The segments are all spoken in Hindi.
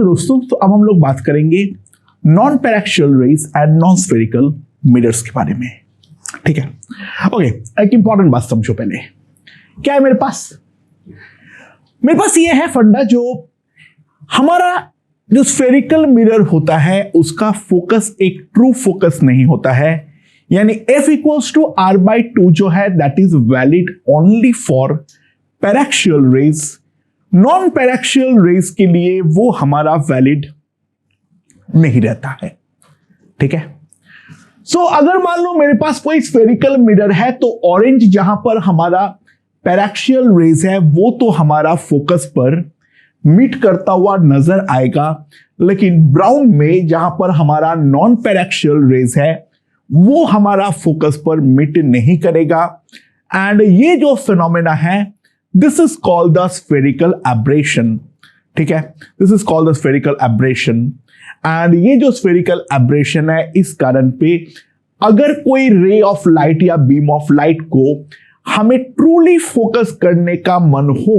दोस्तों, तो अब हम लोग बात करेंगे non paraxial rays and non spherical mirrors के बारे में। ठीक है, ओके। एक इंपॉर्टेंट बात समझो पहले, क्या है मेरे पास ये है फंडा, जो हमारा जो स्फेरिकल मिरर होता है उसका फोकस एक ट्रू फोकस नहीं होता है, यानी F इक्वल्स टू R/2 जो है that is valid only for paraxial rays. Non paraxial rays के लिए वो हमारा वैलिड नहीं रहता है। ठीक है, सो अगर मान लो मेरे पास कोई स्फेरिकल मिरर है तो ऑरेंज जहां पर हमारा पैराक्सियल रेज है वो तो हमारा फोकस पर मीट करता हुआ नजर आएगा, लेकिन ब्राउन में जहां पर हमारा नॉन पैराक्सियल रेज है वो हमारा फोकस पर मीट नहीं करेगा। एंड ये जो फिनोमेना है this is called the spherical aberration. ठीक है, this is called the spherical aberration. And ये जो स्फेरिकल एब्रेशन है, इस कारण पे अगर कोई रे ऑफ लाइट या बीम ऑफ लाइट को हमें ट्रूली फोकस करने का मन हो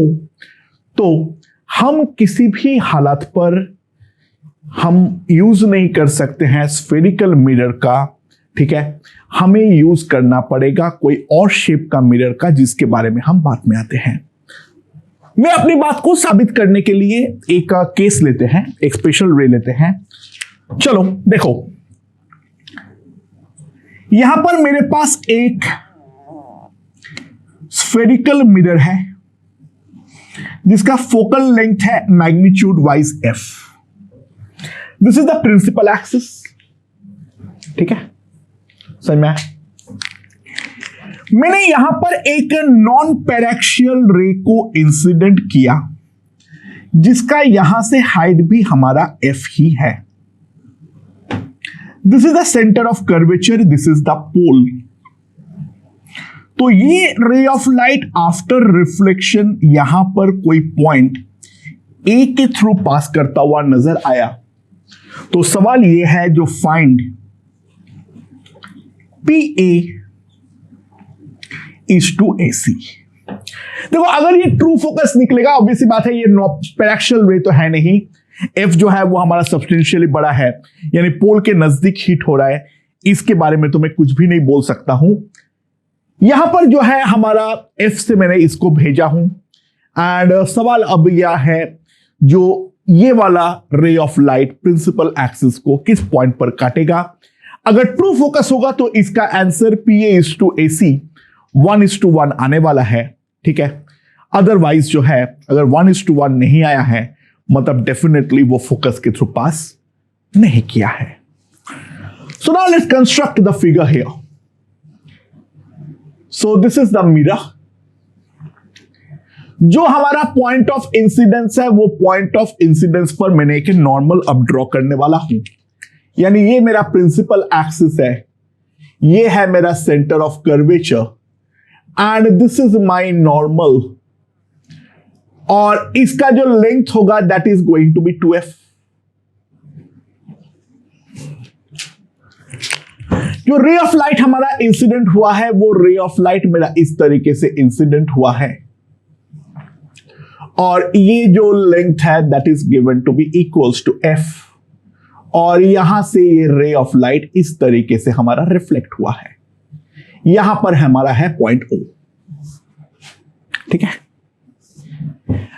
तो हम किसी भी हालत पर हम यूज नहीं कर सकते हैं स्फेरिकल मिरर का। ठीक है, हमें यूज करना पड़ेगा कोई और शेप का मिरर का, जिसके बारे में हम बाद में आते हैं। मैं अपनी बात को साबित करने के लिए एक केस लेते हैं, एक स्पेशल रे लेते हैं। चलो देखो, यहां पर मेरे पास एक स्फेरिकल मिरर है जिसका फोकल लेंथ है magnitude wise F। This is the principal axis. ठीक है, समझ में? मैंने यहां पर एक नॉन पैराक्सियल रे को इंसिडेंट किया जिसका यहां से हाइट भी हमारा F ही है। This is the centre of curvature, this is the pole. तो ये ray of light after reflection यहां पर कोई पॉइंट A के थ्रू पास करता हुआ नजर आया। तो सवाल ये है जो find PA is to AC। देखो, अगर ये ट्रू फोकस निकलेगा, ऑब्वियसली बात है ये पैराक्सियल रे तो है नहीं, F जो है वो हमारा सब्सटेंशियली बड़ा है, यानी पोल के नजदीक हिट हो रहा है, इसके बारे में तो मैं कुछ भी नहीं बोल सकता हूं। यहां पर जो है हमारा F से मैंने इसको भेजा हूं। एंड सवाल अब यह है जो ये वाला ray of light principal axis को किस पॉइंट पर काटेगा। अगर ट्रू फोकस होगा तो इसका answer PA is to AC 1:1 आने वाला है। ठीक है, अदरवाइज जो है अगर 1:1 नहीं आया है मतलब डेफिनेटली वो फोकस के थ्रू पास नहीं किया है। So now let's construct the figure here. So this is the mirror. जो हमारा पॉइंट ऑफ इंसिडेंस है वो पॉइंट ऑफ इंसिडेंस पर मैंने एक नॉर्मल अब ड्रॉ करने वाला हूं, यानी ये मेरा प्रिंसिपल एक्सिस है, ये है मेरा centre of curvature and this is my normal, और इसका जो लेंथ होगा that is going to be 2F। जो रे ऑफ लाइट हमारा इंसिडेंट हुआ है वो रे ऑफ लाइट मेरा इस तरीके से इंसिडेंट हुआ है, और ये जो लेंथ है that is given to be equals to F, और यहां से ये रे ऑफ लाइट इस तरीके से हमारा रिफ्लेक्ट हुआ है। यहां पर हमारा है पॉइंट O। ठीक है,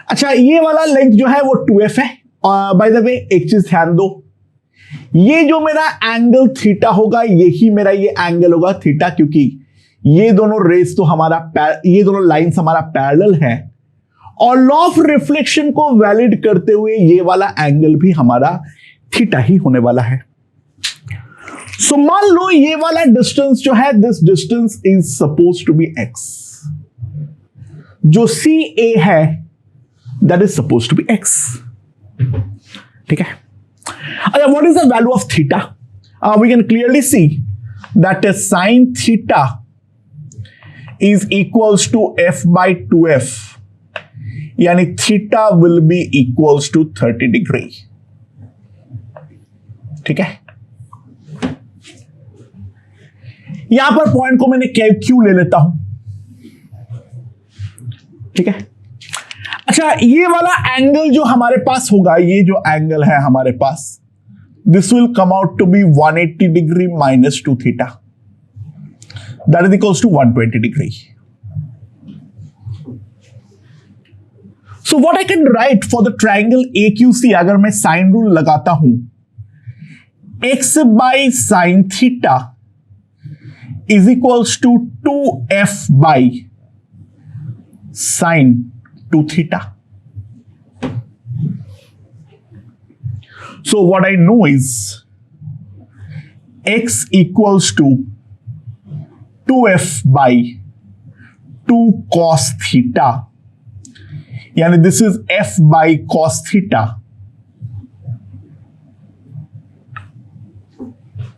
अच्छा, ये वाला लेंथ जो है वो 2F है। बाय द वे एक चीज ध्यान दो, ये जो मेरा एंगल थीटा होगा यही मेरा ये एंगल होगा थीटा, क्योंकि ये दोनों रेस तो हमारा ये दोनों लाइंस हमारा पैरेलल है, और लॉ ऑफ रिफ्लेक्शन को वैलिड करते हुए ये वाला एंगल भी हमारा थीटा ही होने वाला है। सो मान लो ये वाला डिस्टेंस जो है this distance is suppose to be x, जो CA है that is suppose to be x। ठीक है, अच्छा, what is the value of theta? We can clearly see that sin theta is equals to F/2F, यानी theta will be equals to 30 degree. ठीक है, यहां पर पॉइंट को मैंने Q ले लेता हूं। ठीक है, अच्छा, ये वाला एंगल जो हमारे पास होगा, ये जो एंगल है हमारे पास, this will come out to be 180 degree minus 2 theta, that is equals to 120 degree. So what I can write for the triangle AQC, अगर मैं साइन रूल लगाता हूं, x by sin theta is equals to 2f by sin 2 theta. So what I know is x equals to 2f by 2 cos theta, यानी this is f by cos theta,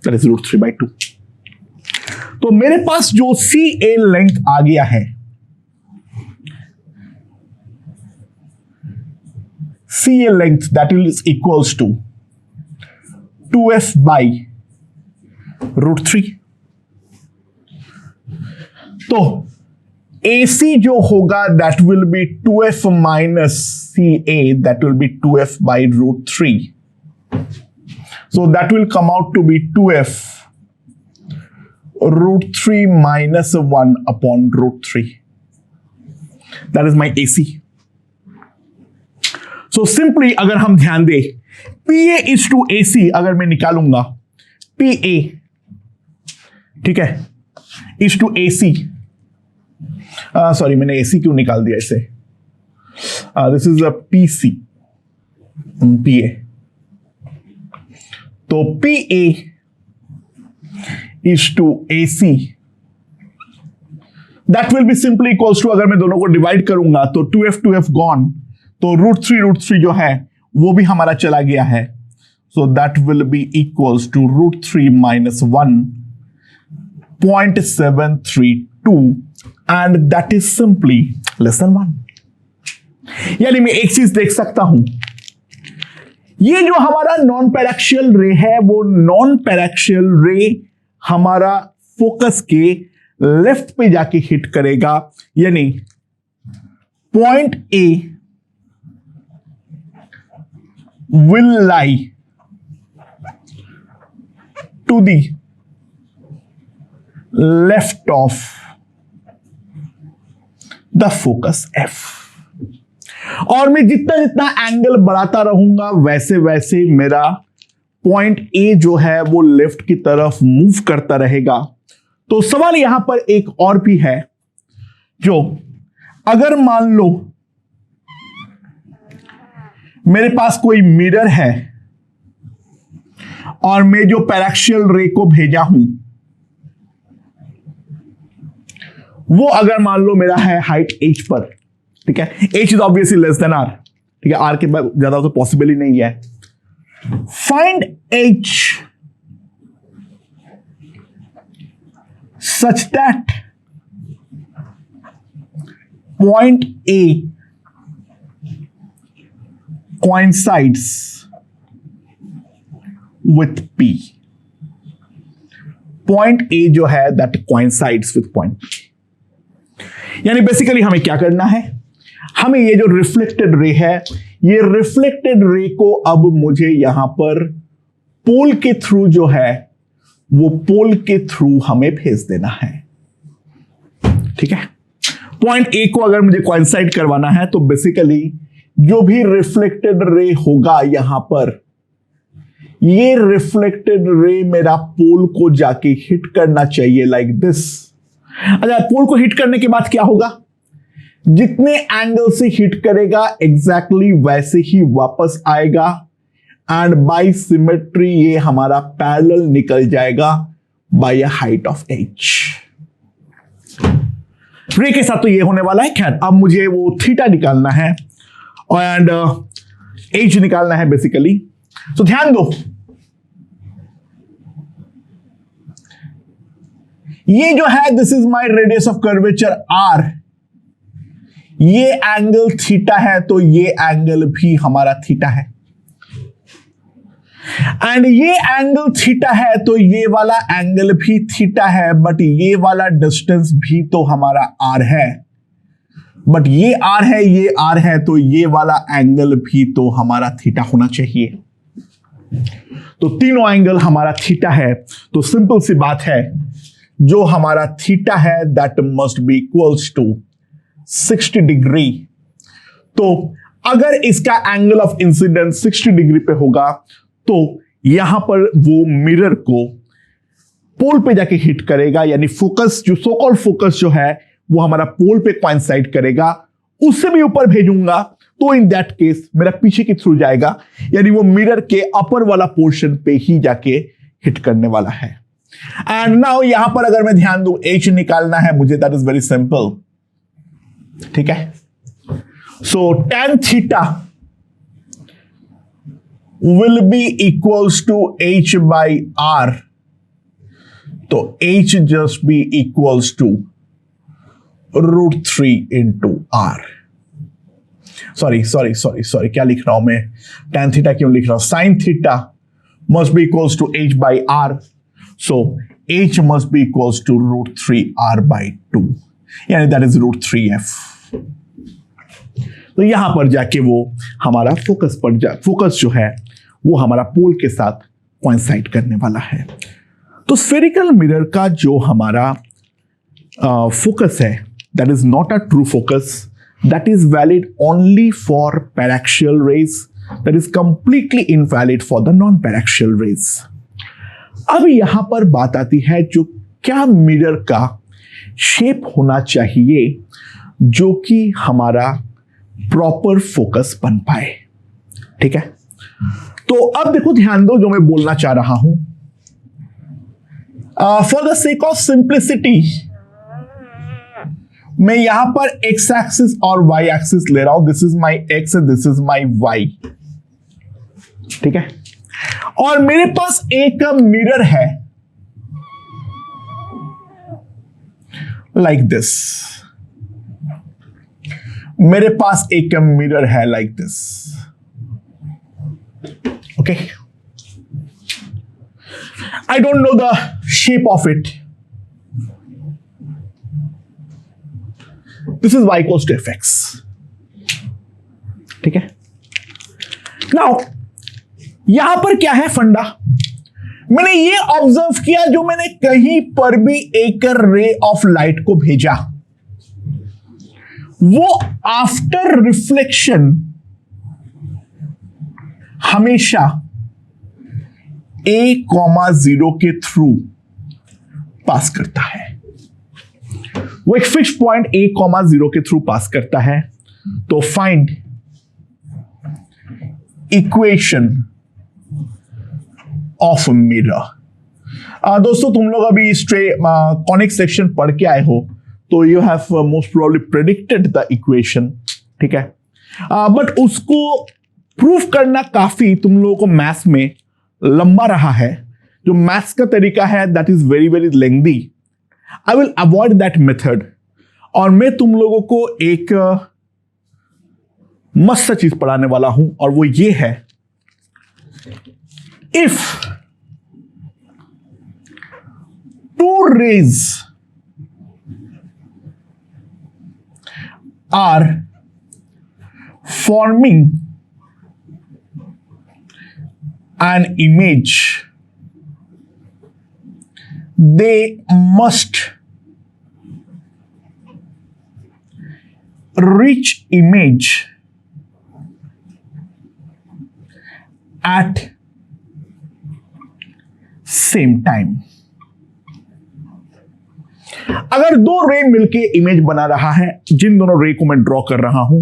that is root 3 by 2. तो मेरे पास जो CA लेंथ आ गया है, CA length that is equals to 2f by root 3. तो AC जो होगा that will be 2f minus CA, that will be 2f by root 3. So that will come out to be 2f root 3 minus 1 upon root 3. That is my AC. So simply अगर हम ध्यान दें, PA is to AC अगर मैं निकालूंगा, PA, ठीक है, is to AC. सॉरी, मैंने AC क्यों निकाल दिया इसे, this is a PC, PA. तो PA is to AC, that will be simply equals to, अगर मैं दोनों को डिवाइड करूंगा तो 2f gone, तो root 3 जो है वो भी हमारा चला गया है. So that will be equals to root 3 minus 1, 0.732, and that is simply less than 1. यानी मैं एक चीज देख सकता हूं, ये जो हमारा नॉन पैरेक्शियल रे है, वो नॉन पैरेक्शियल रे हमारा फोकस के लेफ्ट पे जाके हिट करेगा, यानी point A will lie to the left of the focus F. और मैं जितना जितना एंगल बढ़ाता रहूंगा वैसे वैसे मेरा पॉइंट A जो है वो लेफ्ट की तरफ मूव करता रहेगा. तो सवाल यहां पर एक और भी है, जो अगर मान लो मेरे पास कोई मिरर है और मैं जो पैरेक्शियल रे को भेजा हूं वो अगर मान लो मेरा है हाइट h पर, ठीक है, h is obviously less than r, ठीक है, r के बाद ज्यादा तो पॉसिबल ही नहीं है. Find h such that point A coincides with P. Point A जो है that coincides with point P. यानी बेसिकली हमें क्या करना है, हमें ये जो रिफ्लेक्टेड रे है, ये रिफ्लेक्टेड रे को अब मुझे यहां पर पोल के थ्रू जो है वो पोल के थ्रू हमें भेज देना है. ठीक है, पॉइंट ए को अगर मुझे कोइंसाइड करवाना है तो बेसिकली जो भी रिफ्लेक्टेड रे होगा यहां पर, ये रिफ्लेक्टेड रे मेरा पोल को जाके हिट करना चाहिए लाइक दिस. अच्छा, पोल को हिट करने के बाद क्या होगा, जितने एंगल से हिट करेगा एग्जैक्टली वैसे ही वापस आएगा एंड बाय सिमेट्री ये हमारा पैरेलल निकल जाएगा by a height of h. Ray के साथ तो ये होने वाला है. खैर, अब मुझे वो थीटा निकालना है एंड h निकालना है बेसिकली. तो ध्यान दो, ये जो है this is my radius of curvature r, ये एंगल थीटा है तो ये एंगल भी हमारा थीटा है, एंड ये एंगल थीटा है तो ये वाला एंगल भी थीटा है, बट ये वाला डिस्टेंस भी तो हमारा r है, बट ये आर है, ये आर है, तो ये वाला एंगल भी तो हमारा थीटा होना चाहिए। तो तीनों एंगल हमारा थीटा है, तो सिंपल सी बात है, जो हमारा थीटा है that must be equals to 60 degree. तो अगर इसका एंगल ऑफ इंसिडेंस 60 डिग्री पे होगा तो यहां पर वो मिरर को पोल पे जाके हिट करेगा, यानी फोकस, जो सो कॉल्ड फोकस जो है वो हमारा पोल पे कोइंसाइड करेगा। उससे भी ऊपर भेजूंगा तो इन दैट केस मेरा पीछे के थ्रू जाएगा, यानी वो मिरर के अपर वाला पोर्शन पे ही जाके हिट करने वाला है। एंड नाउ यहां पर अगर मैं ध्यान दूं, एच निकालना है मुझे, दैट इज वेरी सिंपल, ठीक है। So tan theta will be equals to h by r, तो h just be equals to √3 into r। Sorry क्या लिख रहा हूं मैं, tan थीटा क्यों लिख रहा हूं, sin theta must be equals to h by r, so h must be equals to √3r by 2, यानी that is √3f। तो यहां पर जाके वो हमारा फोकस जो है वो हमारा पोल के साथ कोइंसाइड करने वाला है। तो स्फेरिकल मिरर का जो हमारा फोकस है that is not a true focus, that is valid only for paraxial rays, that is completely invalid for the non paraxial rays. अब यहां पर बात आती है, जो क्या मिरर का शेप होना चाहिए जो कि हमारा प्रॉपर फोकस बन पाए, ठीक है। तो अब देखो, ध्यान दो जो मैं बोलना चाह रहा हूं, for the sake of simplicity मैं यहां पर एक्स एक्सिस और वाई एक्सिस ले रहा हूं, this is my X, this is my Y, ठीक है। और मेरे पास एक मिरर है लाइक दिस, मेरे पास एक मिरर है like this, okay. I don't know the shape of it, this is y equals to fx, ठीक है। नाउ यहां पर क्या है फंडा, मैंने ये ऑब्जर्व किया, जो मैंने कहीं पर भी एक रे ऑफ लाइट को भेजा वो आफ्टर रिफ्लेक्शन हमेशा a,0 के थ्रू पास करता है, वो एक फिक्स पॉइंट a,0 के थ्रू पास करता है। तो फाइंड इक्वेशन ऑफ मिरर। दोस्तों तुम लोग अभी कॉनिक सेक्शन पढ़ के आए हो, तो you have most probably predicted the equation, ठीक है। बट उसको प्रूफ करना काफी तुम लोगों को मैथ्स में लंबा रहा है, जो मैथ्स का तरीका है that is very very lengthy. I will avoid that method, और मैं तुम लोगों को एक मस्त चीज पढ़ाने वाला हूं, और वो ये है, if two rays are forming an image, they must reach image at same time। अगर दो रे मिलके इमेज बना रहा है, जिन दोनों रे को मैं ड्रॉ कर रहा हूं,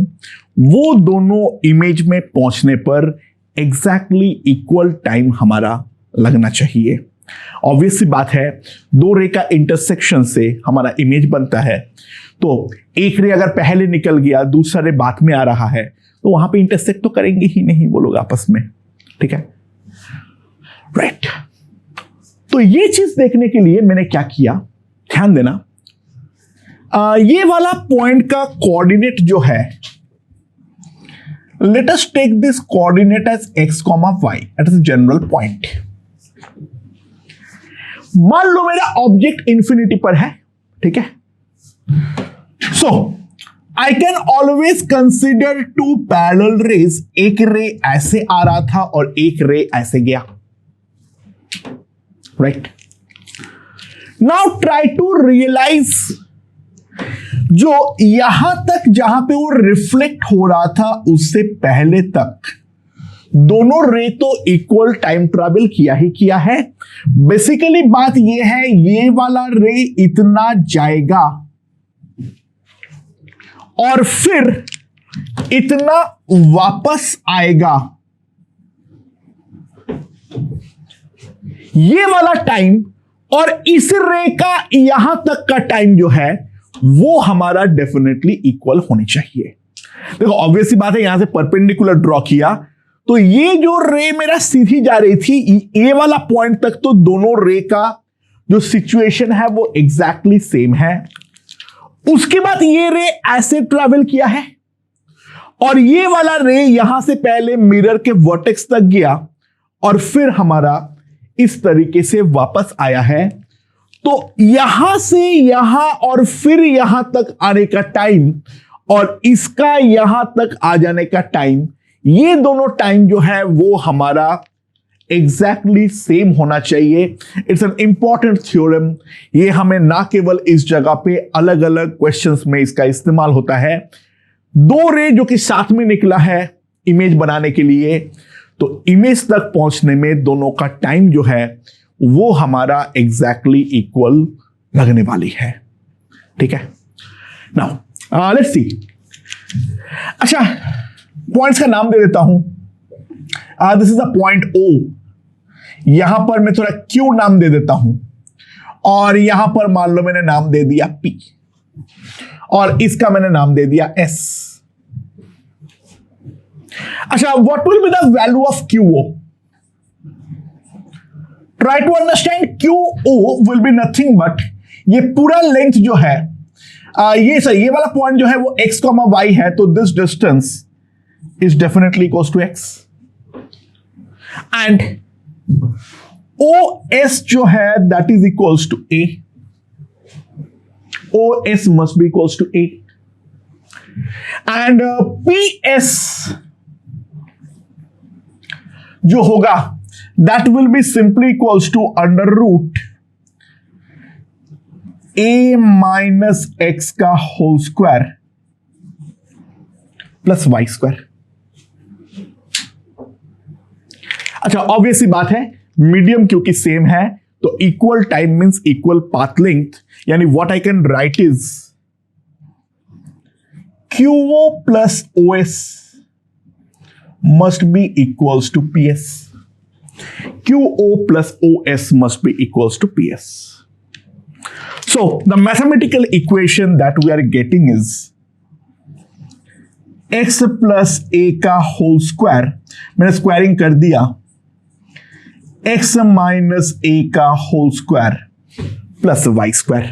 वो दोनों इमेज में पहुंचने पर एग्जैक्टली इक्वल टाइम हमारा लगना चाहिए। ऑब्वियस सी बात है, दो रे का इंटरसेक्शन से हमारा इमेज बनता है, तो एक रे अगर पहले निकल गया, दूसरा रे बाद में आ रहा है, तो वहां पे इंटरसेक्ट तो करेंगे ही नहीं वो लोग आपस में, ठीक है, राइट। तो ये चीज देखने के लिए मैंने क्या किया, ध्यान देना, ये वाला पॉइंट का कोऑर्डिनेट जो है, let us take this coordinate as x, y, it is general point. मान लो मेरा ऑब्जेक्ट इंफिनिटी पर है, ठीक है। So I can always consider two parallel rays, एक रे ऐसे आ रहा था और एक रे ऐसे गया, right. Now try to realise जो यहां तक जहां पे वो रिफ्लेक्ट हो रहा था उससे पहले तक दोनों रे तो इक्वल टाइम ट्रैवल किया ही किया है। बेसिकली बात ये है, ये वाला रे इतना जाएगा और फिर इतना वापस आएगा। ये वाला टाइम और इस रे का यहां तक का टाइम जो है वो हमारा डेफिनेटली इक्वल होनी चाहिए। देखो ऑब्वियस बात है, यहां से परपेंडिकुलर ड्रॉ किया तो ये जो रे मेरा सीधी जा रही थी ये वाला पॉइंट तक, तो दोनों रे का जो सिचुएशन है वो एग्जैक्टली सेम है। उसके बाद ये रे ऐसे ट्रैवल किया है और ये वाला रे यहां से पहले मिरर के वर्टेक्स तक गया और फिर हमारा इस तरीके से वापस आया है। तो यहां से यहां और फिर यहां तक आने का टाइम और इसका यहां तक आ जाने का टाइम, ये दोनों टाइम जो है वो हमारा एग्जैक्टली सेम होना चाहिए। It's an important theorem. ये हमें ना केवल इस जगह पे अलग अलग क्वेश्चंस में इसका इस्तेमाल होता है। दो रे जो कि साथ में निकला है इमेज बनाने के लिए, तो इमेज तक पहुंचने में दोनों का टाइम जो है वो हमारा एग्जैक्टली इक्वल लगने वाली है। ठीक है, नाउ लेट्स सी। अच्छा, पॉइंट्स का नाम दे देता हूं। This is a point O। यहां पर मैं थोड़ा Q नाम दे देता हूं और यहां पर मान लो मैंने नाम दे दिया P और इसका मैंने नाम दे दिया S। अच्छा, what will be the value of QO? Try to understand. QO will be nothing but ये पूरा लेंथ जो है ये सही, ये वाला पॉइंट जो है वो x, y है, तो this distance is definitely equals to x and OS जो है that is equals to A. OS must be equals to A and PS जो होगा that will be simply equals to under root A minus x का whole square plus y square। अच्छा, ऑब्वियस ही बात है, मीडियम क्योंकि सेम है तो equal time means equal path length, यानी what I can write is QO plus OS must be equals to PS. QO plus OS must be equals to PS. So the mathematical equation that we are getting is x plus a का होल स्क्वायर, मैंने स्क्वायरिंग कर दिया, x माइनस a का whole square plus y square.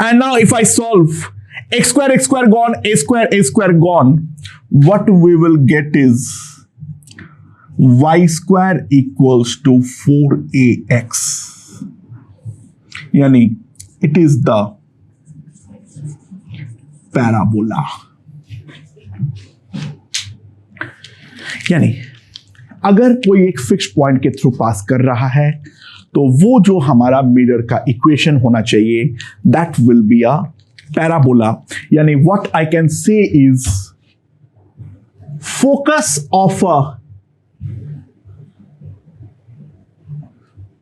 And now if I solve x square gone, a square gone, what we will get is y square equals to 4ax, यानी it is the parabola। यानी अगर कोई एक फिक्स पॉइंट के थ्रू पास कर रहा है तो वो जो हमारा मिरर का इक्वेशन होना चाहिए that will be a parabola. यानी what I can say is focus of a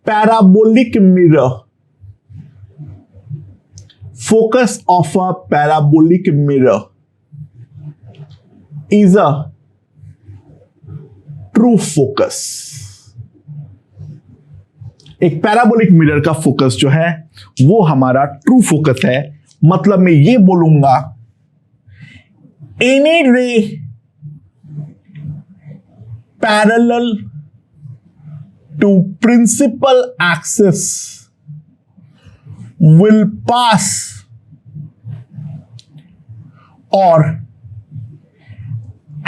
parabolic mirror, focus of a parabolic mirror is a true focus। एक पैराबोलिक मिरर का फोकस जो है वो हमारा ट्रू फोकस है। मतलब मैं ये बोलूंगा any ray parallel to principal axis will pass or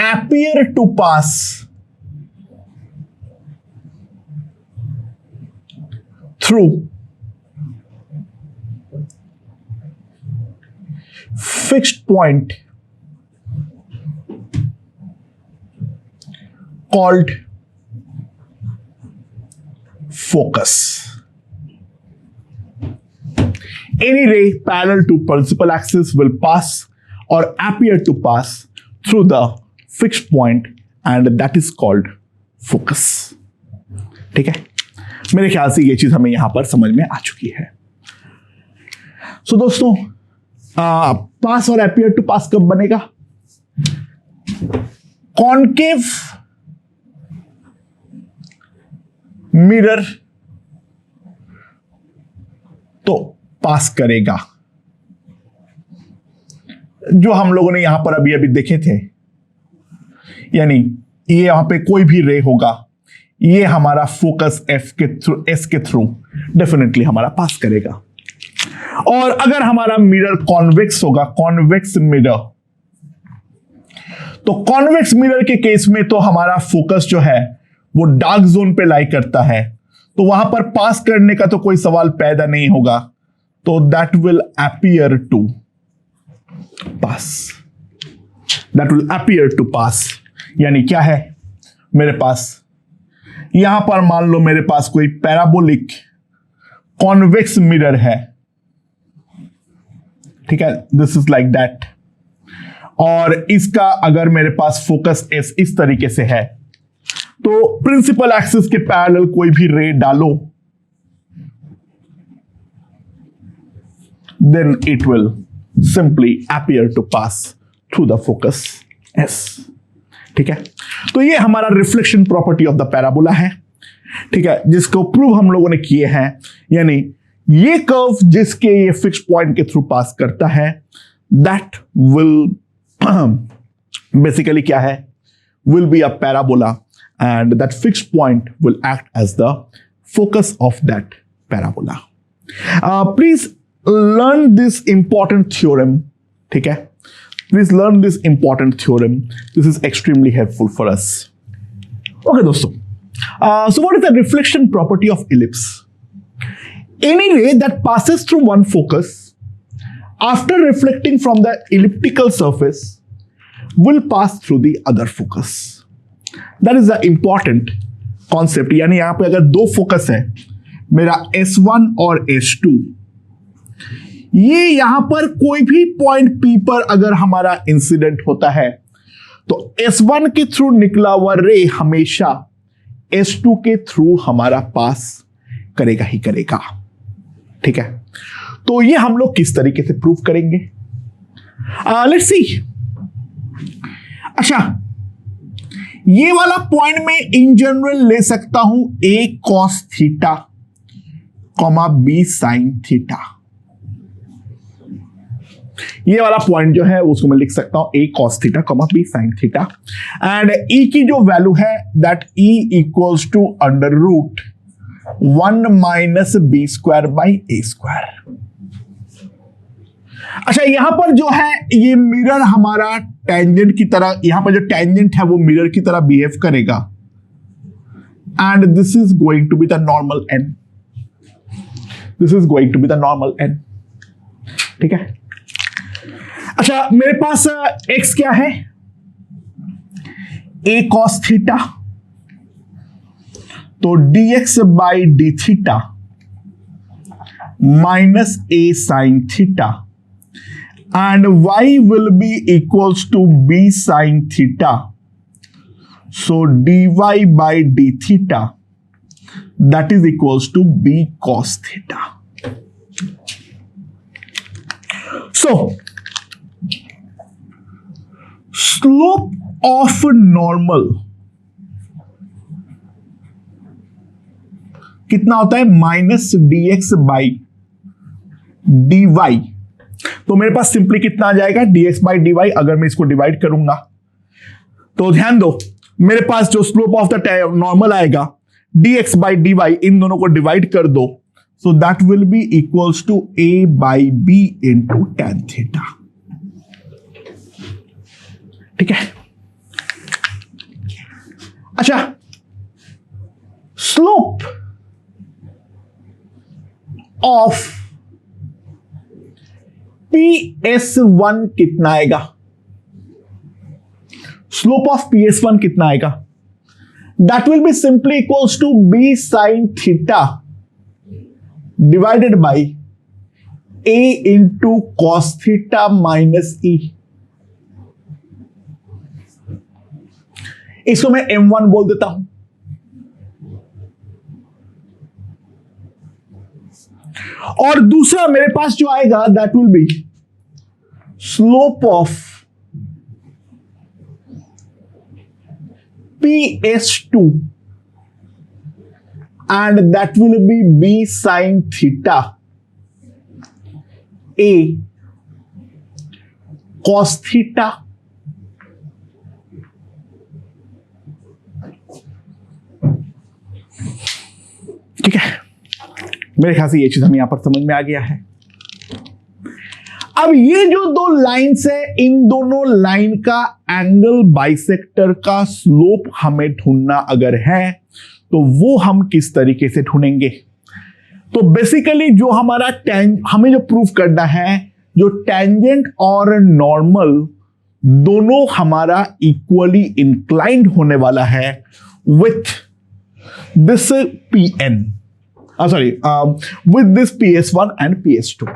appear to pass through fixed point called focus. Any ray parallel to principal axis will pass or appear to pass through the fixed point and that is called focus. ठीक है, मेरे ख्याल से ये चीज हमें यहां पर समझ में आ चुकी है. सो दोस्तों, पास और appear to pass कब बनेगा? कॉन्केव मिरर तो पास करेगा, जो हम लोगों ने यहां पर अभी अभी देखे थे. यानी ये यहां पे कोई भी रे होगा, ये हमारा फोकस एस के थ्रू डेफिनेटली हमारा पास करेगा. और अगर हमारा मिरर कॉन्वेक्स होगा, कॉन्वेक्स मिरर, तो कॉन्वेक्स मिरर के केस में तो हमारा फोकस जो है वो डार्क जोन पे लाई करता है, तो वहां पर पास करने का तो कोई सवाल पैदा नहीं होगा. तो that will appear to pass, that will appear to pass. यानी क्या है मेरे पास, यहां पर मान लो मेरे पास कोई पैराबोलिक कॉन्वेक्स मिरर है. ठीक है, दिस इज लाइक दैट. और इसका अगर मेरे पास फोकस एस इस तरीके से है, तो प्रिंसिपल एक्सिस के पैरेलल कोई भी रे डालो, then it will simply appear to pass through the focus S. ठीक है, तो ये हमारा reflection property of the parabola है. ठीक है, जिसको प्रूव हम लोगों ने किए हैं. यानी ये कर्व जिसके ये फिक्स पॉइंट के थ्रू पास करता है, दैट विल बेसिकली क्या है, will be a parabola and that fixed point will act as the focus of that parabola. Please learn this important theorem. ठीक है, please learn this important theorem. This is extremely helpful for us. Okay दोस्तों, so what is the reflection property of ellipse? Any ray that passes through one focus after reflecting from the elliptical surface will pass through the other focus. That is the important concept. यानी यहां पे अगर दो फोकस है, मेरा S1 और S2, ये यहां पर कोई भी पॉइंट P पर अगर हमारा इंसिडेंट होता है, तो S1 के थ्रू निकला हुआ रे हमेशा S2 के थ्रू हमारा पास करेगा ही करेगा. ठीक है, तो ये हम लोग किस तरीके से प्रूव करेंगे, लेट्स सी. अच्छा, ये वाला पॉइंट में इन जनरल ले सकता हूं a cos theta comma b sin theta. ये वाला पॉइंट जो है उसको मैं लिख सकता हूं a cos theta comma b sin theta. And e की जो वैल्यू है that e equals to under root 1 minus b square by a square. अच्छा, यहां पर जो है ये मिरर हमारा टेंजेंट की तरह, यहां पर जो टेंजेंट है वो मिरर की तरह बिहेव करेगा. And this is going to be the normal N, this is going to be the normal N. ठीक है, अच्छा मेरे पास x क्या है, a cos थीटा, तो dx by D theta minus a sin theta. And y will be equals to b sin theta. So dy by d theta, that is equals to b cos theta. So slope of normal कितना होता है, माइनस dx बाई dy. तो मेरे पास सिंपली कितना आ जाएगा, dx बाई dy. अगर मैं इसको डिवाइड करूंगा तो ध्यान दो, मेरे पास जो स्लोप ऑफ द नॉर्मल आएगा dx बाई dy, इन दोनों को डिवाइड कर दो, so that will be equals to a by b into tan theta. ठीक है, अच्छा स्लोप ऑफ PS1 कितना आएगा? स्लोप ऑफ PS1 कितना आएगा? That will be simply equals to B sin theta divided by A into cos theta minus E। इसको मैं M1 बोल देता हूं। और दूसरा मेरे पास जो आएगा that will B slope of PS2 and that will be B sin theta A cos theta ठीक है। मेरे ख्याल से ये चीज हमें यहां पर समझ में आ गया है। अब ये जो दो लाइंस है, इन दोनों लाइन का एंगल बाइसेक्टर का स्लोप हमें ढूंढना अगर है तो वो हम किस तरीके से ढूंढेंगे? तो बेसिकली जो हमारा हमें जो प्रूफ करना है, जो टेंजेंट और नॉर्मल दोनों हमारा इक्वली इंक्लाइंड होने वाला है with this PN, with this PS1 and PS2।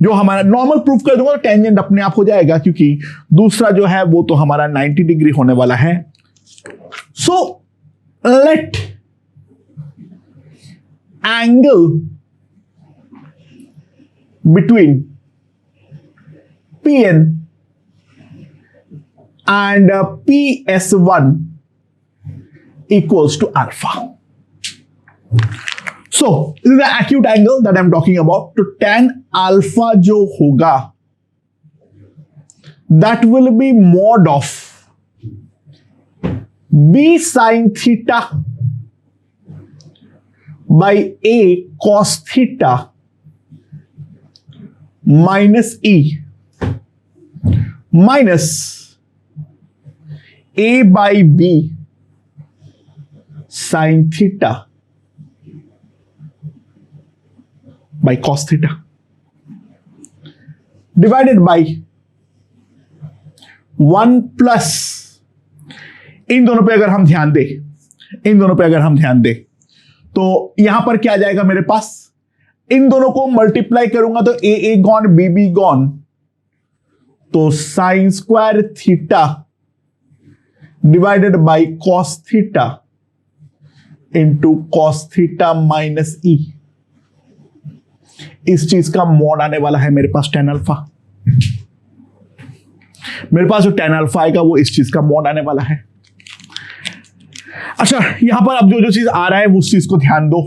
जो हमारा नॉर्मल प्रूफ कर दूंगा तो टेंजेंट अपने आप हो जाएगा, क्योंकि दूसरा जो है वो तो हमारा 90 डिग्री होने वाला है। So let angle between PN and PS1 equals to alpha. So this is the acute angle that I'm talking about. तो tan alpha जो होगा that will be mod of B sin theta by A cos theta minus E minus A by B sin theta by cos theta divided by 1 plus इन दोनों पे अगर हम ध्यान दें तो यहां पर क्या आ जाएगा मेरे पास? इन दोनों को मल्टीप्लाई करूंगा तो ए गॉन बी गॉन, तो sine square theta divided by cos theta into cos theta minus e. इस चीज का मॉड आने वाला है मेरे पास tan अल्फा। मेरे पास जो tan अल्फा आएगा वो इस चीज का मॉड आने वाला है। अच्छा, यहां पर अब जो चीज आ रहा है उस चीज को ध्यान दो।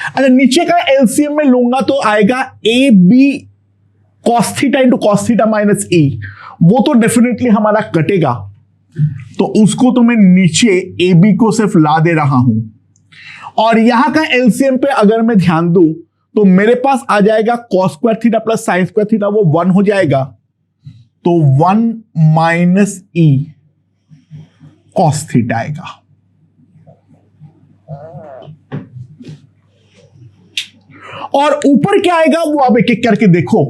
अच्छा, नीचे का एलसीएम में लूंगा तो आएगा a b cos theta into cos theta minus e. वो तो डेफिनेटली हमारा कटेगा, तो उसको तो मैं नीचे ए बी को सिर्फ ला दे रहा हूं। और यहां का एलसीएम पे अगर मैं ध्यान दूं तो मेरे पास आ जाएगा cos square theta plus sine square theta, वो 1 हो जाएगा, तो 1 माइनस ई कॉस थीटा आएगा। और ऊपर क्या आएगा वो आप एक एक करके देखो।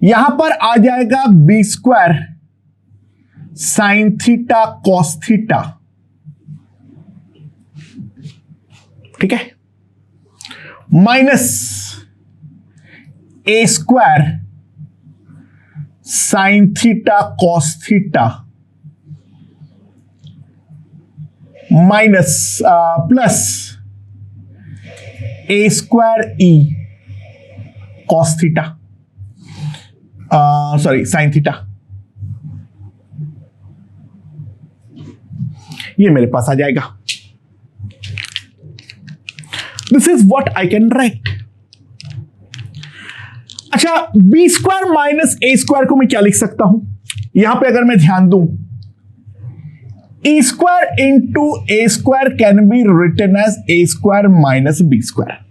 यहां पर आ जाएगा b square sine theta cos theta, ठीक है, minus A square sine theta cos theta minus plus a square e cos theta, sorry sine theta. ये मेरे पास आ जाएगा। This is what I can write. अच्छा, बी स्क्वायर माइनस ए स्क्वायर को मैं क्या लिख सकता हूं? यहां पे अगर मैं ध्यान दूं, a square into a square can be written as a square minus b square.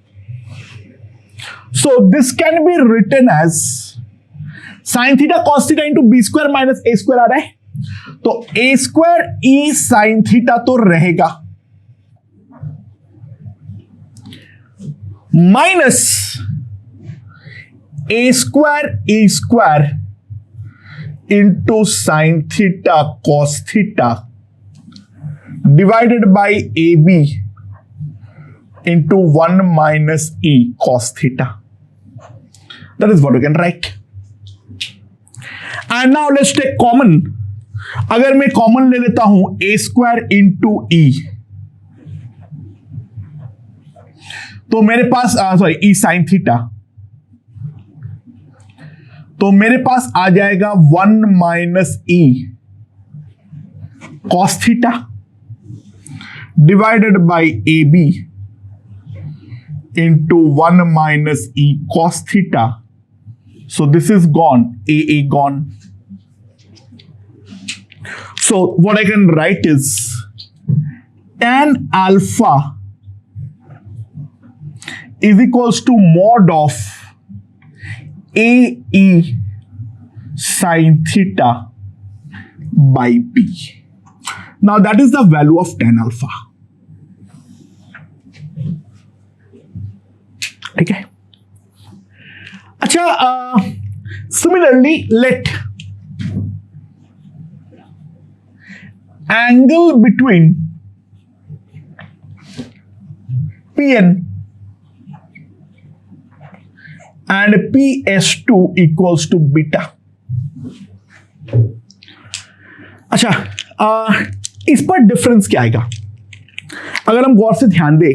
So this can be written as sine theta cos theta into b square minus A square आ रहा है, तो a square e sine theta तो रहेगा, minus A square into sine theta cos theta divided by A B into 1 minus E cos theta. That is what you can write. And now let's take common. अगर मैं कॉमन ले लेता हूं ए स्क्वायर इंटू ई, तो मेरे पास ई साइन थीटा, तो मेरे पास आ जाएगा 1 minus E cos theta divided by A B into 1 minus E cos theta. So this is gone, a gone. So what I can write is tan alpha is equals to mod of AE sin theta by B. Now that is the value of tan alpha. ठीक है. अच्छा, similarly let angle between PN and PS2 equals to beta. अच्छा, इस पर डिफरेंस क्या आएगा? अगर हम गौर से ध्यान दें,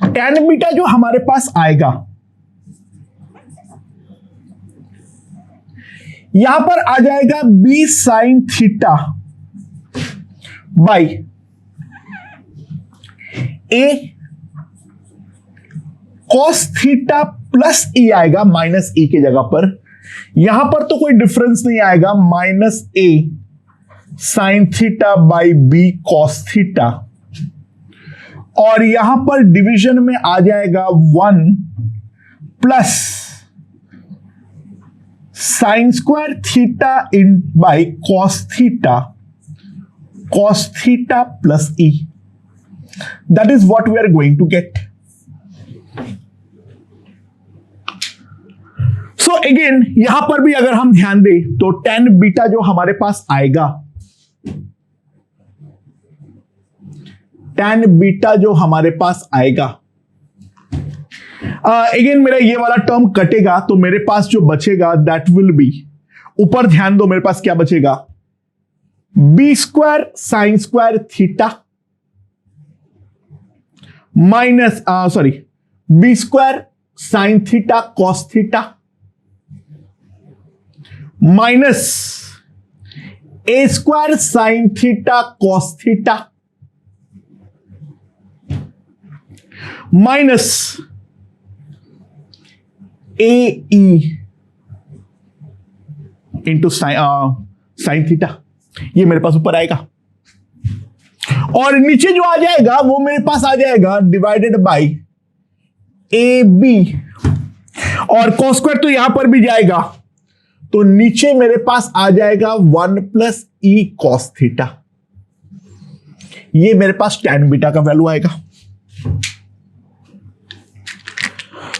tan बीटा जो हमारे पास आएगा, यहां पर आ जाएगा b sine theta by a cos theta plus e आएगा, माइनस ई की जगह पर. यहां पर तो कोई डिफरेंस नहीं आएगा, minus A sine theta by B cos theta, और यहां पर डिवीजन में आ जाएगा 1 plus sine square theta in by cos theta plus E. That is what we are going to get. So again यहां पर भी अगर हम ध्यान दें तो tan बीटा जो हमारे पास आएगा, tan बीटा जो हमारे पास आएगा, अगेन मेरा ये वाला टर्म कटेगा, तो मेरे पास जो बचेगा दैट विल बी, ऊपर ध्यान दो, मेरे पास क्या बचेगा, b square sine square theta minus b square sine theta cos theta minus ए square sine theta cos theta minus ए ई इंटू साइन थीटा. ये मेरे पास ऊपर आएगा, और नीचे जो आ जाएगा वो मेरे पास आ जाएगा डिवाइडेड बाई ए बी, और कॉस स्क्वायर तो यहां पर भी जाएगा, तो नीचे मेरे पास आ जाएगा 1 प्लस ई कॉस थीटा. ये मेरे पास tan बीटा का वैल्यू आएगा.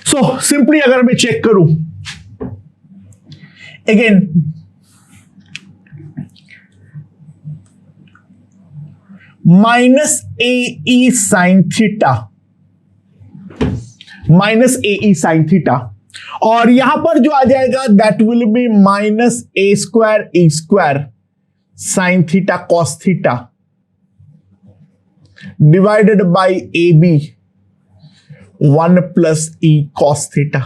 सो सिंपली अगर मैं चेक करूं, अगेन माइनस ए ई साइन थीटा, माइनस ए ई साइन थीटा, और यहां पर जो आ जाएगा that will be minus A square E square sine theta cos theta divided by A B 1 plus E cos theta.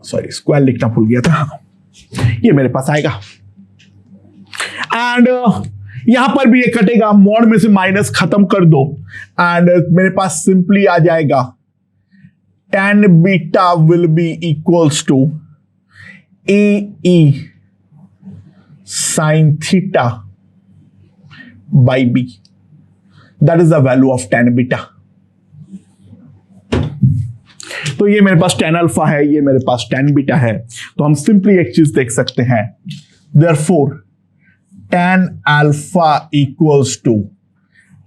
Sorry, square लिखना भूल गया था. ये मेरे पास आएगा, एंड यहां पर भी ये कटेगा, मॉड में से माइनस खत्म कर दो, एंड मेरे पास सिंपली आ जाएगा tan beta will be equals to A E sine theta by B. That is the value of tan beta. तो ये मेरे पास tan अल्फा है, ये मेरे पास tan बीटा है, तो हम सिंपली एक चीज देख सकते हैं, therefore tan alpha equals to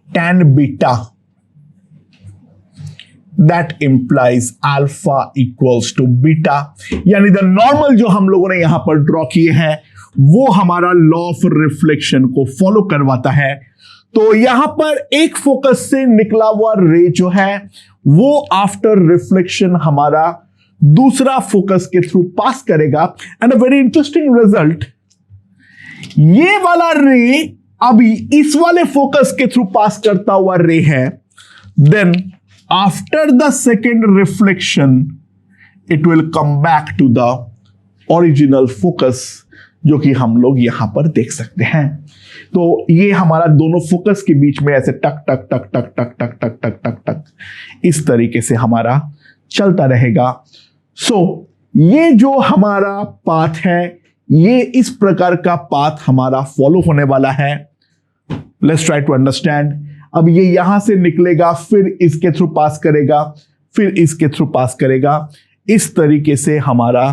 tan beta, that implies alpha equals to beta, यानी द नॉर्मल जो हम लोगों ने यहां पर ड्रॉ किए हैं वो हमारा लॉ ऑफ रिफ्लेक्शन को फॉलो करवाता है। तो यहां पर एक फोकस से निकला हुआ रे जो है वो आफ्टर रिफ्लेक्शन हमारा दूसरा फोकस के थ्रू पास करेगा, and a very interesting result, ये वाला रे अभी इस वाले फोकस के थ्रू पास करता हुआ रे है, then after the second reflection it will come back to the original focus, जो कि हम लोग यहां पर देख सकते हैं। तो ये हमारा दोनों फोकस के बीच में ऐसे टक टक टक टक टक टक टक टक टक टक इस तरीके से हमारा चलता रहेगा। सो ये जो हमारा पाथ है, ये इस प्रकार का पाथ हमारा फॉलो होने वाला है। Let's try to understand. अब ये यहां से निकलेगा, फिर इसके थ्रू पास करेगा, फिर इसके थ्रू पास करेगा। इस तरीके से हमारा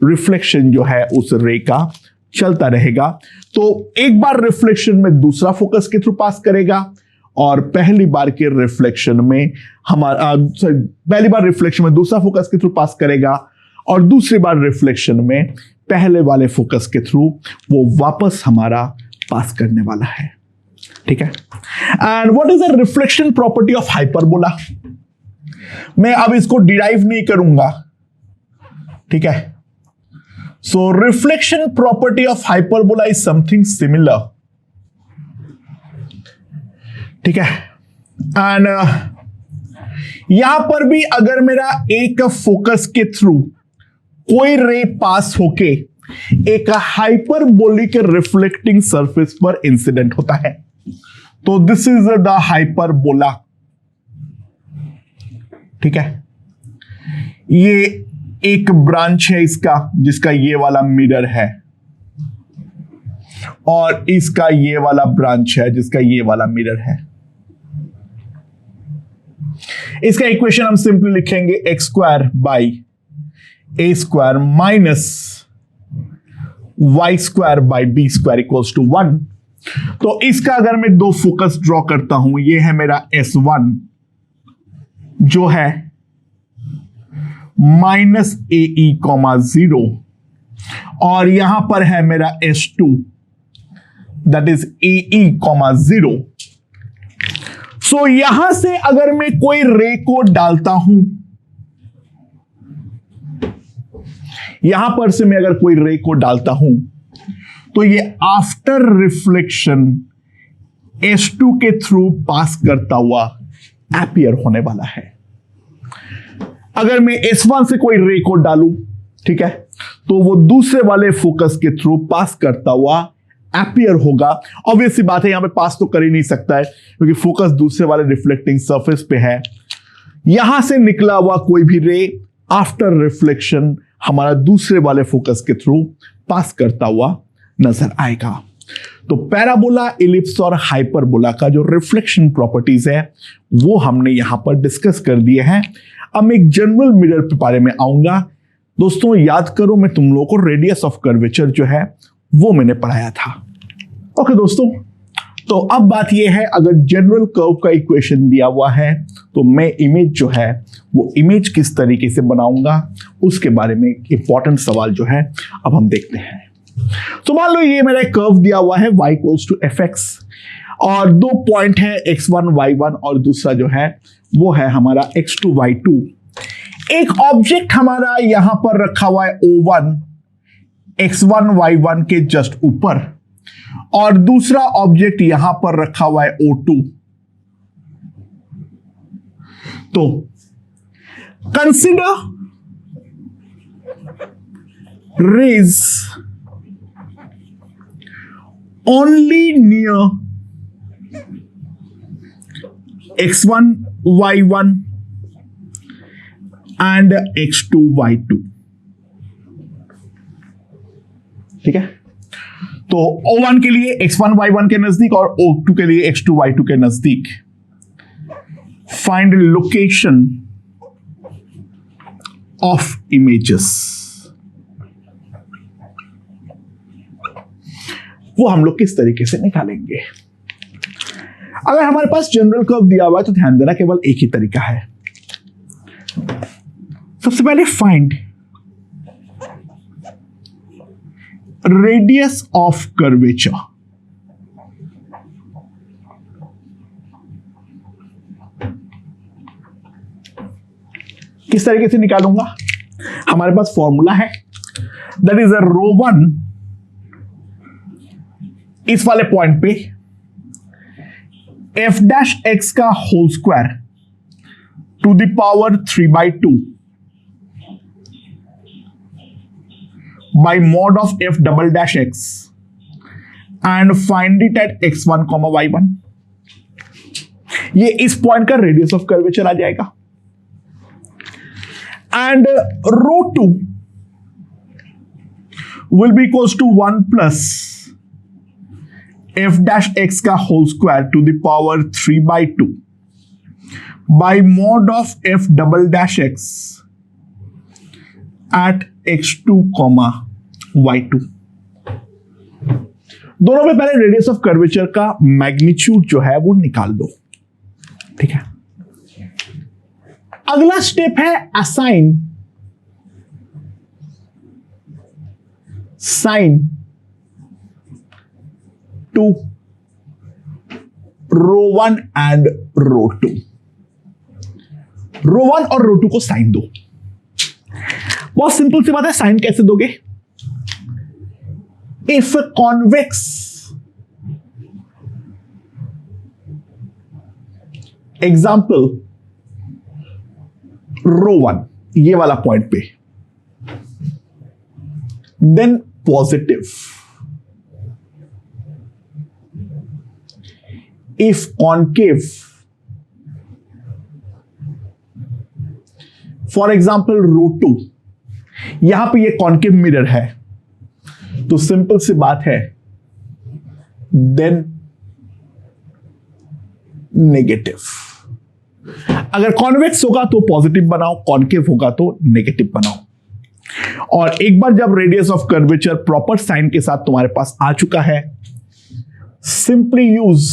रिफ्लेक्शन जो है उस रे का चलता रहेगा। तो एक बार रिफ्लेक्शन में दूसरा फोकस के थ्रू पास करेगा, और पहली बार के रिफ्लेक्शन में पहली बार रिफ्लेक्शन में दूसरा फोकस के थ्रू पास करेगा, और दूसरी बार रिफ्लेक्शन में पहले वाले फोकस के थ्रू वो वापस हमारा पास करने वाला है। ठीक है। And what is the reflection property of hyperbola? मैं अब इसको डिराइव नहीं करूंगा, ठीक है। So reflection property of hyperbola is something similar, ठीक है। एंड यहां पर भी अगर मेरा एक फोकस के थ्रू कोई रे पास होके एक हाइपरबोलिक रिफ्लेक्टिंग सरफेस पर इंसिडेंट होता है, तो दिस इज द हाइपरबोला, ठीक है। ये एक ब्रांच है इसका, जिसका ये वाला मिरर है, और इसका ये वाला ब्रांच है जिसका ये वाला मिरर है। इसका इक्वेशन हम सिंपली लिखेंगे x square by a square minus y square by b square equals to 1। तो इसका अगर मैं दो फोकस ड्रॉ करता हूं, ये है मेरा S1 जो है माइनस AE,0, और यहां पर है मेरा S2 दैट इज AE,0। सो यहां से अगर मैं कोई रे को डालता हूं, यहां पर से मैं अगर कोई रे को डालता हूं, तो ये आफ्टर रिफ्लेक्शन S2 के थ्रू पास करता हुआ अपीयर होने वाला है। अगर मैं S1 से कोई रे को डालूं, ठीक है, तो वो दूसरे वाले फोकस के थ्रू पास करता हुआ अपीयर होगा। ऑब्वियस सी बात है, यहां पे पास तो कर ही नहीं सकता है क्योंकि फोकस दूसरे वाले रिफ्लेक्टिंग सरफेस पे है। यहां से निकला हुआ कोई भी रे आफ्टर रिफ्लेक्शन हमारा दूसरे वाले फोकस के थ्रू पास करता हुआ नजर आएगा। तो पैराबोला, इलिप्स और हाइपरबोला का जो रिफ्लेक्शन प्रॉपर्टीज है वो हमने यहां पर डिस्कस कर दिए हैं। अब मैं एक जनरल मिरर के बारे में आऊंगा। दोस्तों याद करो, मैं तुम लोगों को रेडियस ऑफ कर्वेचर जो है वो मैंने पढ़ाया था। ओके दोस्तों, तो अब बात यह है, अगर जनरल कर्व का इक्वेशन दिया हुआ है तो मैं इमेज जो है वो इमेज किस तरीके से बनाऊंगा उसके बारे में एक इंपॉर्टेंट सवाल जो है अब हम देखते हैं। तो मान लो ये मेरा कर्व दिया हुआ है y इक्वल्स टू fx, और दो पॉइंट है x1 y1 और दूसरा जो है वो है हमारा x2 y2। एक ऑब्जेक्ट हमारा यहां पर रखा हुआ है O1 x1 y1 के जस्ट ऊपर, और दूसरा ऑब्जेक्ट यहां पर रखा हुआ है O2। तो consider rays only near x1 y1 and x2 y2, ठीक है। तो O1 के लिए x1 y1 के नजदीक और O2 के लिए x2 y2 के नजदीक फाइंड लोकेशन ऑफ इमेजेस, वो हम लोग किस तरीके से निकालेंगे। अगर हमारे पास जनरल कर्व दिया हुआ है तो ध्यान देना केवल एक ही तरीका है। सबसे पहले फाइंड रेडियस ऑफ कर्वेचर। किस तरीके से निकालूंगा? हमारे पास फॉर्मूला है, दैट इज ρ1 इस वाले पॉइंट पे f' का whole square to the power 3/2 by mod of f"x and find it at x1, y1। ये इस पॉइंट का रेडियस ऑफ कर्वेचर आ जाएगा। And ρ2 will be equals to 1 plus f' का whole square to the power 3/2 by mod of f"x at x2, y2। दोनों में पहले रेडियस ऑफ कर्वेचर का मैग्नीट्यूड जो है वो निकाल दो। ठीक है, अगला स्टेप है असाइन साइन टू ρ1 एंड ρ2। ρ1 और ρ2 को साइन दो। बहुत सिंपल सी बात है, साइन कैसे दोगे? इफ कॉन्वेक्स एग्जाम्पल ρ1 ये वाला पॉइंट पे, then positive if concave, for example ρ2 यहां पे ये कॉन्केव मिरर है तो सिंपल सी बात है, देन नेगेटिव। अगर कॉन्वेक्स होगा तो पॉजिटिव बनाओ, कॉन्केव होगा तो नेगेटिव बनाओ। और एक बार जब radius of curvature proper sign के साथ तुम्हारे पास आ चुका है, simply use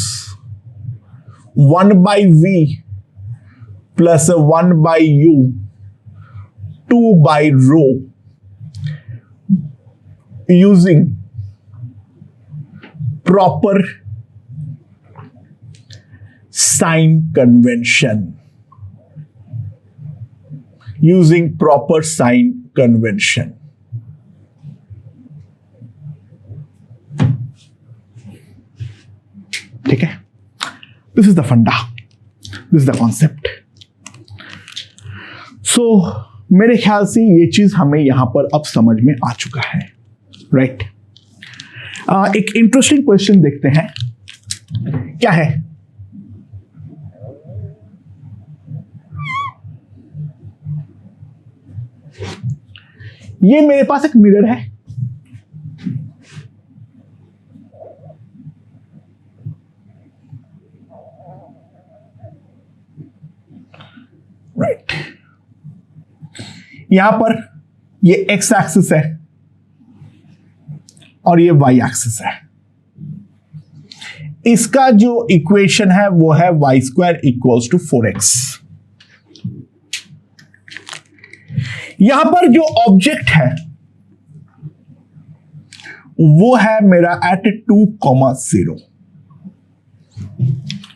1/v plus 1/u 2/ρ using proper sign convention, using proper sign convention। ठीक है, दिस इज द फंडा, दिस इज द कॉन्सेप्ट। सो मेरे ख्याल से ये चीज हमें यहां पर अब समझ में आ चुका है, राइट? एक इंटरेस्टिंग क्वेश्चन देखते हैं, क्या है? ये मेरे पास एक मिरर है, राइट? यहां पर ये एक्स एक्सिस है और ये वाई एक्सिस है। इसका जो इक्वेशन है वो है y² इक्वल्स टू 4x। यहां पर जो ऑब्जेक्ट है वो है मेरा एट 2, 0।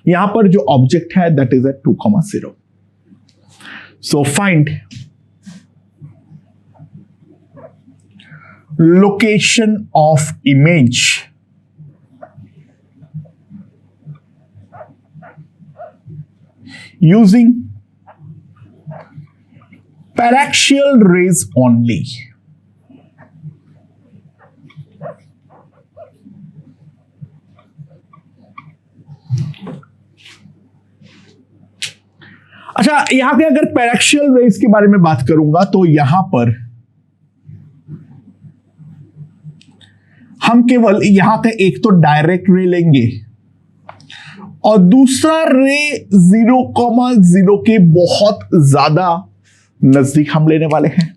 यहां पर जो ऑब्जेक्ट है that is at 2, 0। So find location of image using paraxial rays only। अच्छा, यहां पे अगर पैराक्सियल रेज के बारे में बात करूंगा तो यहां पर हम केवल यहां पे एक तो डायरेक्ट रे लेंगे और दूसरा रे 0,0 के बहुत ज्यादा नजदीक हम लेने वाले हैं।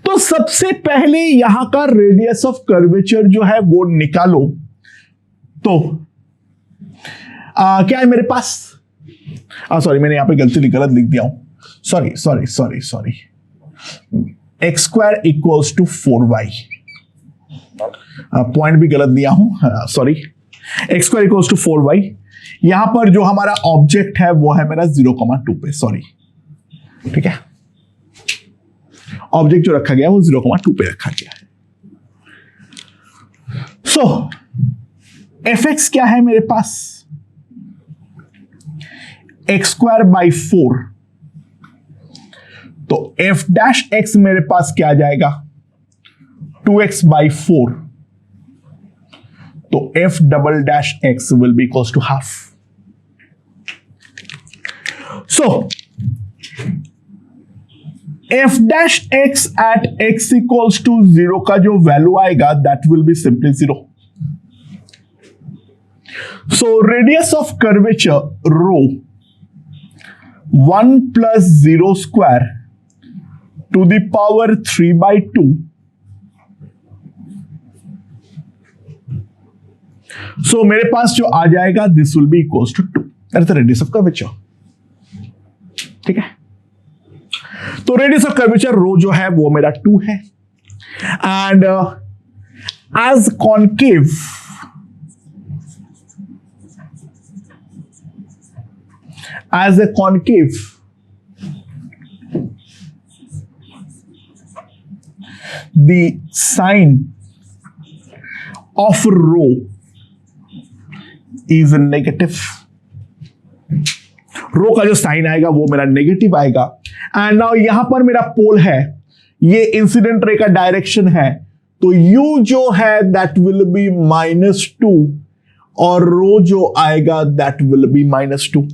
तो सबसे पहले यहां का रेडियस ऑफ कर्वेचर जो है वो निकालो। तो क्या है मेरे पास, सॉरी मैंने यहां पे गलत लिख दिया हूं, sorry X square equals to 4y, point भी गलत दिया हूं, sorry, X square equals to 4y। यहां पर जो हमारा ऑब्जेक्ट है वो है मेरा 0,2 पे, सॉरी, ठीक है, ऑब्जेक्ट जो रखा गया वो 0,2 पे रखा गया है। सो fx क्या है मेरे पास, एक्स स्क्वायर बाई 4, तो f डैश x मेरे पास क्या आ जाएगा, 2x बाई 4, तो f double dash x will be equals to half. So f dash x at x equals to 0 का जो वैल्यू आएगा that will be simply 0। So radius of curvature rho 1 plus 0 square to the power 3/2, so मेरे पास जो आ जाएगा this will be equals to 2, that is the radius of curvature, ठीक है। तो रेडियस ऑफ कर्वेचर रो जो है वो मेरा 2 है, and as concave as a concave, the sign of rho is negative। Rho का जो साइन आएगा वो मेरा नेगेटिव आएगा, एंड नाउ यहां पर मेरा पोल है, ये इंसिडेंट रे का डायरेक्शन है, तो u जो है दैट विल बी -2 और रो जो आएगा दैट विल बी -2।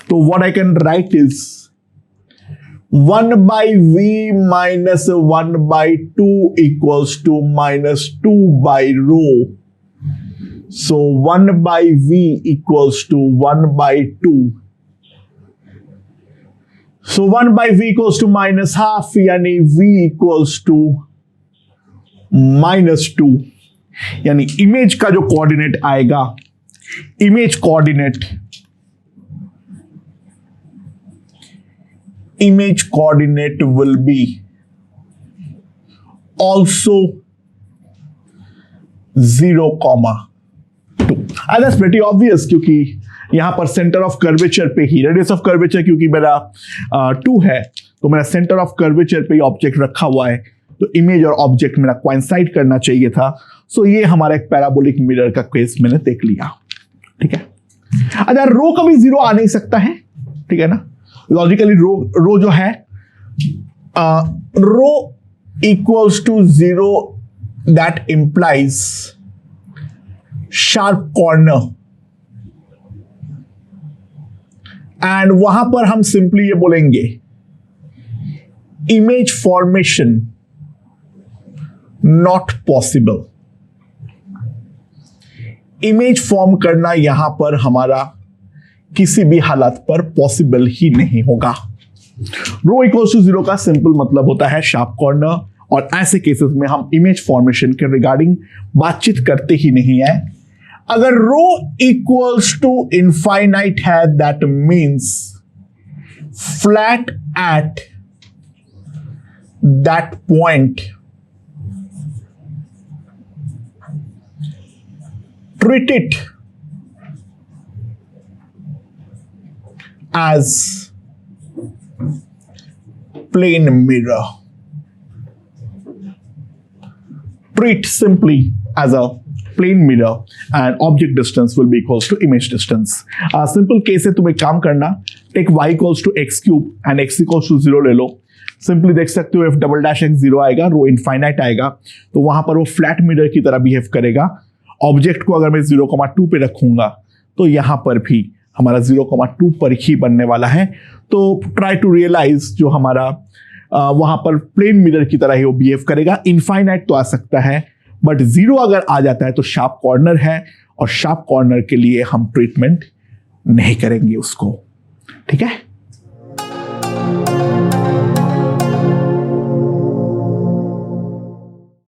तो what I can write is 1 by v minus 1 by 2 equals to -2 by rho. So 1 by v equals to 1 by 2. So 1 by v equals to -half, यानी v equals to -2, यानी इमेज का जो कोऑर्डिनेट आएगा, image coordinate will be also 0,2। That's pretty obvious, क्योंकि यहां पर सेंटर ऑफ कर्वेचर पे ही, रेडियस ऑफ कर्वेचर क्योंकि मेरा 2 है, तो मेरा सेंटर ऑफ कर्वेचर पे ही ऑब्जेक्ट रखा हुआ है, तो इमेज और ऑब्जेक्ट मेरा कोइंसाइड करना चाहिए था। सो ये हमारा एक पैराबोलिक मिरर का केस मैंने देख लिया, ठीक है। अच्छा, रो कभी 0 आ नहीं सकता है, ठीक है ना, लॉजिकली रो जो है rho equals to 0, that implies sharp corner, and वहां पर हम सिंपली ये बोलेंगे image formation not possible. Image form करना यहां पर हमारा किसी भी हालत पर पॉसिबल ही नहीं होगा। रो इक्वल्स टू 0 का सिंपल मतलब होता है शार्प कॉर्नर, और ऐसे केसेस में हम इमेज फॉर्मेशन के रिगार्डिंग बातचीत करते ही नहीं है। अगर रो इक्वल्स टू इनफाइनाइट है that means flat at that point treat it as plane mirror. Treat simply as a plane mirror and object distance will be equals to image distance. Simple case है, तुम एक काम करना, take y equals to x cube and x equals to 0 ले लो। सिंपली देख सकते हो f डबल डैश x 0 आएगा, रो इनफाइनाइट आएगा, तो वहां पर वो फ्लैट मिरर की तरह बिहेव करेगा। ऑब्जेक्ट को अगर मैं 0,2 पे रखूंगा तो यहां पर भी हमारा 0,2 पर ही बनने वाला है। तो ट्राई टू रियलाइज जो हमारा वहां पर प्लेन मिरर की तरह ही वो बिहेव करेगा। इनफाइनाइट तो आ सकता है, बट 0 अगर आ जाता है तो शार्प कॉर्नर है, और शार्प कॉर्नर के लिए हम ट्रीटमेंट नहीं करेंगे उसको, ठीक है।